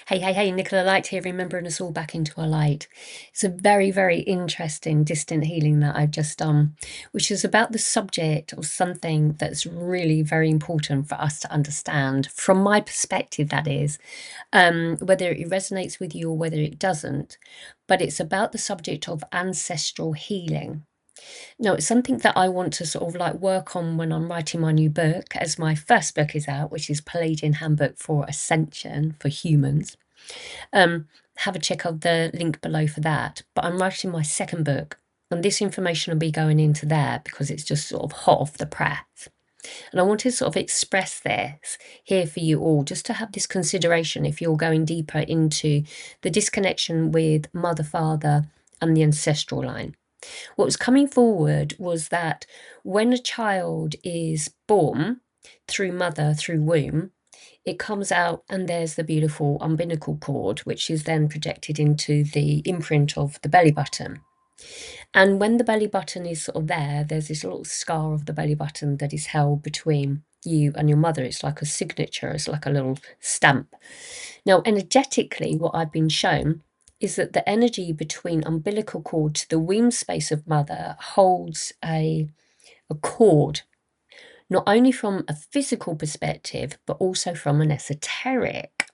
Hey, Nicola Light here, remembering us all back into our light. It's a very, very interesting distant healing that I've just done, which is about the subject of something that's really very important for us to understand, from my perspective, that is, whether it resonates with you or whether it doesn't. But it's about the subject of ancestral healing. Now, it's something that I want to sort of like work on when I'm writing my new book, as my first book is out, which is Palladian Handbook for Ascension for Humans. Have a check of the link below for that. But I'm writing my second book, and this information will be going into there because it's just sort of hot off the press. And I want to sort of express this here for you all, just to have this consideration if you're going deeper into the disconnection with mother, father, and the ancestral line. What was coming forward was that when a child is born through mother, through womb, it comes out and there's the beautiful umbilical cord, which is then projected into the imprint of the belly button. And when the belly button is sort of there, there's this little scar of the belly button that is held between you and your mother. It's like a signature, it's like a little stamp. Now, energetically, what I've been shown is that the energy between umbilical cord to the womb space of mother holds a cord, not only from a physical perspective, but also from an esoteric.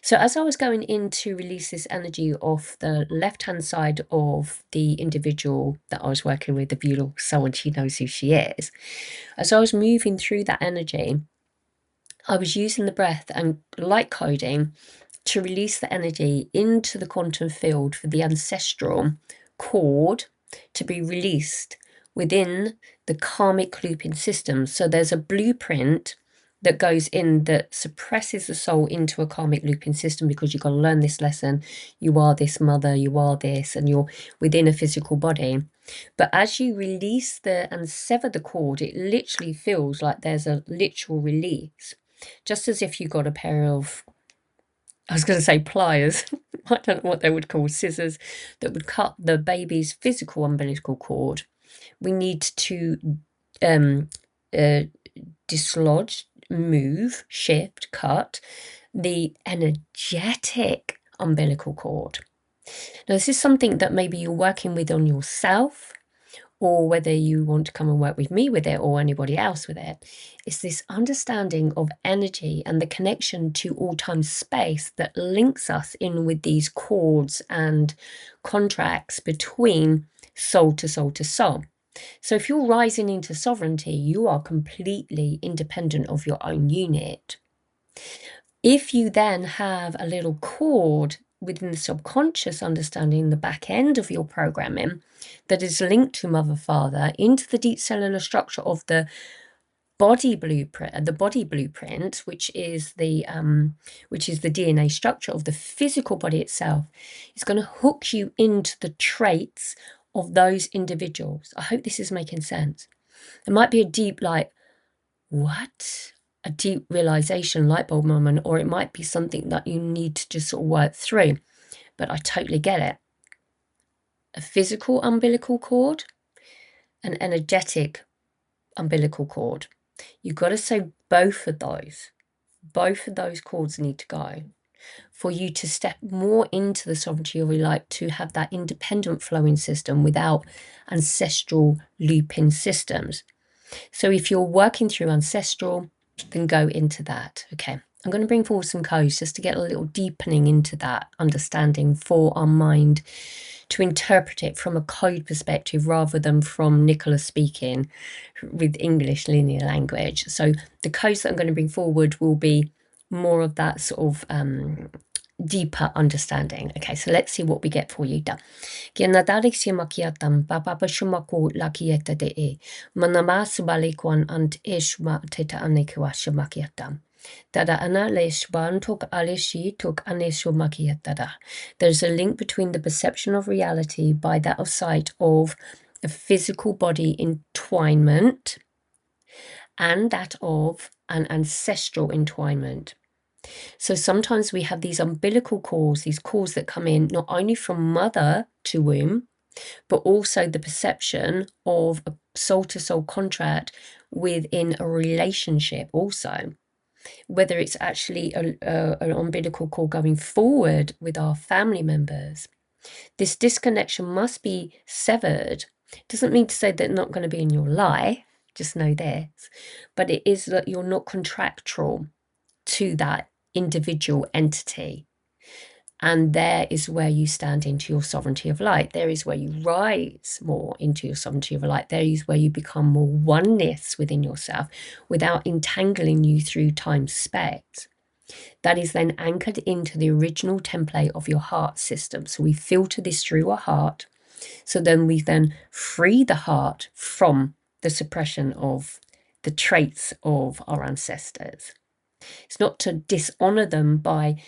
So as I was going in to release this energy off the left-hand side of the individual that I was working with, the beautiful soul, and she knows who she is, as I was moving through that energy, I was using the breath and light coding to release the energy into the quantum field for the ancestral cord to be released within the karmic looping system. So there's a blueprint that goes in that suppresses the soul into a karmic looping system, because you've got to learn this lesson. You are this mother, you are this, and you're within a physical body. But as you release and sever the cord, it literally feels like there's a literal release, just as if you got a pair of, I was going to say pliers, I don't know what they would call, scissors, that would cut the baby's physical umbilical cord. We need to dislodge, move, shift, cut the energetic umbilical cord. Now, this is something that maybe you're working with on yourself, or whether you want to come and work with me with it or anybody else with it. It's this understanding of energy and the connection to all-time space that links us in with these cords and contracts between soul to soul to soul. So if you're rising into sovereignty, you are completely independent of your own unit. If you then have a little cord within the subconscious understanding in the back end of your programming that is linked to mother, father, into the deep cellular structure of the body blueprint, which is the DNA structure of the physical body itself, is going to hook you into the traits of those individuals. I hope this is making sense. It might be a deep, like, what? A deep realization, light bulb moment, or it might be something that you need to just sort of work through. But I totally get it. A physical umbilical cord, an energetic umbilical cord. You've got to say both of those. Both of those cords need to go for you to step more into the sovereignty of your life, to have that independent flowing system without ancestral looping systems. So if you're working through ancestral, then go into that. Okay, I'm going to bring forward some codes just to get a little deepening into that understanding for our mind to interpret it from a code perspective rather than from Nikola speaking with English linear language. So the codes that I'm going to bring forward will be more of that sort of deeper understanding. Okay, so let's see what we get for you. Gianadarik simakiatam bababashumako lakieta de e manamas balikwan ant ishma teta anekwa shamakiatam. Dada ana leshban tok alishi tok anesho makiatada. There's a link between the perception of reality by that of sight of a physical body entwinement and that of an ancestral entwinement. So sometimes we have these umbilical cords, these cords that come in not only from mother to womb, but also the perception of a soul-to-soul contract within a relationship also. whether it's actually an umbilical cord going forward with our family members. This disconnection must be severed. Doesn't mean to say they're not going to be in your life, just know this, but it is that you're not contractual to that individual entity. And there is where you stand into your sovereignty of light. There is where you rise more into your sovereignty of light. There is where you become more oneness within yourself without entangling you through time-space. That is then anchored into the original template of your heart system. So we filter this through our heart. So then we then free the heart from the suppression of the traits of our ancestors. It's not to dishonor them by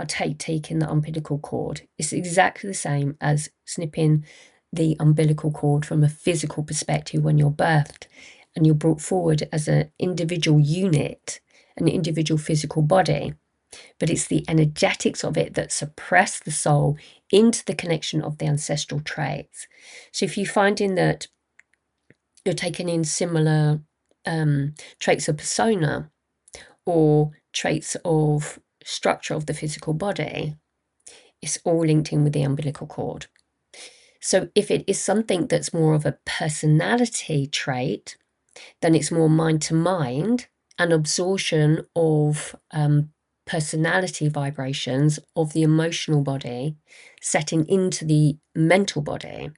taking the umbilical cord. It's exactly the same as snipping the umbilical cord from a physical perspective when you're birthed and you're brought forward as an individual unit, an individual physical body. But it's the energetics of it that suppress the soul into the connection of the ancestral traits. So if you're finding that you're taking in similar traits of persona or traits of structure of the physical body, it's all linked in with the umbilical cord. So if it is something that's more of a personality trait, then it's more mind to mind and absorption of personality vibrations of the emotional body setting into the mental body.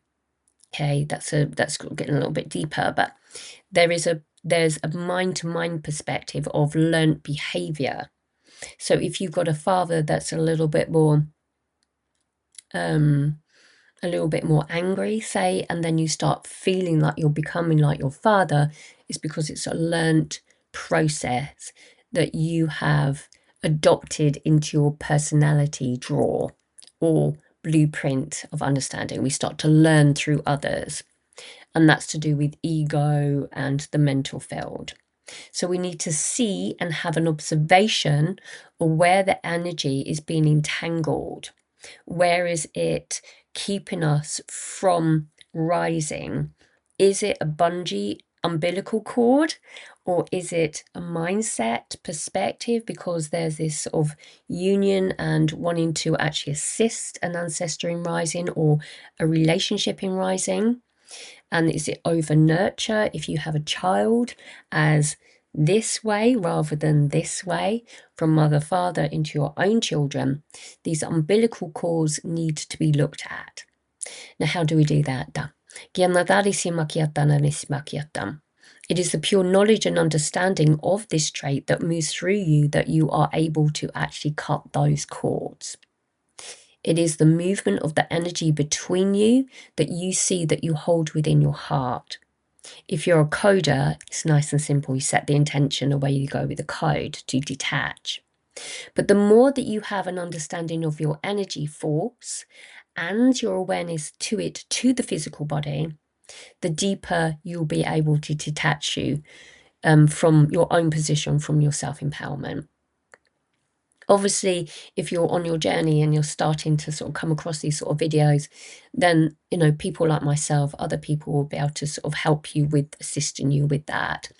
Okay, that's getting a little bit deeper, but there's a mind to mind perspective of learnt behavior. So if you've got a father that's a little bit more angry, say, and then you start feeling like you're becoming like your father, it's because it's a learnt process that you have adopted into your personality drawer or blueprint of understanding. We start to learn through others, and that's to do with ego and the mental field. So we need to see and have an observation of where the energy is being entangled. Where is it keeping us from rising? Is it a bungee umbilical cord, or is it a mindset perspective because there's this sort of union and wanting to actually assist an ancestor in rising or a relationship in rising? And is it over nurture if you have a child as this way rather than this way, from mother, father into your own children? These umbilical cords need to be looked at. Now, how do we do that? It is the pure knowledge and understanding of this trait that moves through you that you are able to actually cut those cords. It is the movement of the energy between you that you see that you hold within your heart. If you're a coder, it's nice and simple. You set the intention, away you go with the code to detach. But the more that you have an understanding of your energy force and your awareness to it, to the physical body, the deeper you'll be able to detach you from your own position, from your self-empowerment. Obviously, if you're on your journey and you're starting to sort of come across these sort of videos, then, you know, people like myself, other people will be able to sort of help you with assisting you with that.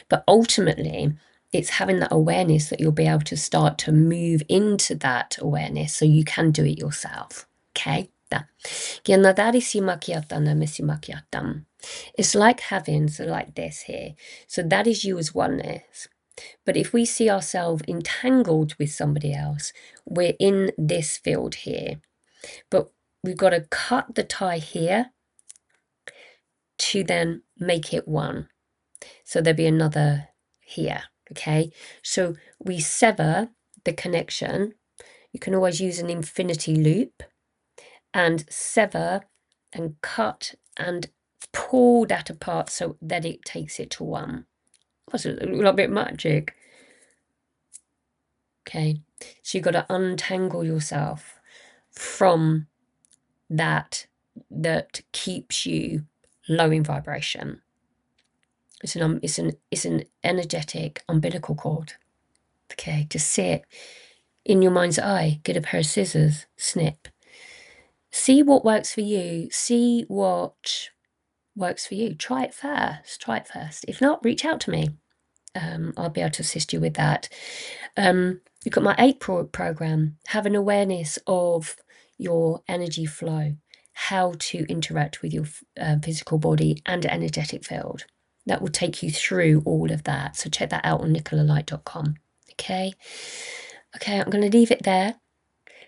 But ultimately, it's having that awareness that you'll be able to start to move into that awareness so you can do it yourself. Okay? It's like having, so like this here. So that is you as oneness. But if we see ourselves entangled with somebody else, we're in this field here. But we've got to cut the tie here to then make it one. So there'll be another here, okay? So we sever the connection. You can always use an infinity loop and sever and cut and pull that apart so that it takes it to one. That's a little bit magic. Okay, so you've got to untangle yourself from that keeps you low in vibration. It's an energetic umbilical cord. Okay, just sit in your mind's eye, get a pair of scissors, snip. See what works for you. See what works for you. Try it first. If not, reach out to me. I'll be able to assist you with that. You've got my 8 program, have an awareness of your energy flow, how to interact with your physical body and energetic field. That will take you through all of that. So check that out on nicolalight.com. Okay, I'm going to leave it there.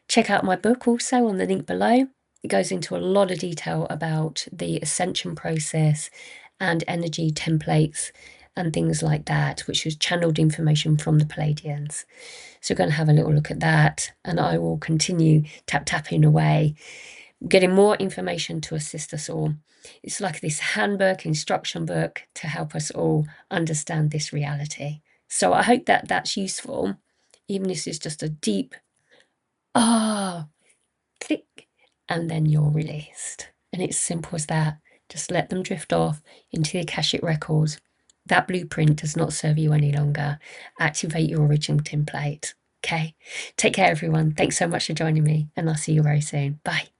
Check out my book also on the link below. It goes into a lot of detail about the ascension process and energy templates and things like that, which was channeled information from the Pleiadians. So we're going to have a little look at that, and I will continue tapping away, getting more information to assist us all. It's like this handbook, instruction book to help us all understand this reality. So I hope that that's useful, even if it's just a deep, click, and then you're released. And it's simple as that. Just let them drift off into the Akashic records. That blueprint does not serve you any longer. Activate your original template. Okay? Take care, everyone. Thanks so much for joining me, and I'll see you very soon. Bye.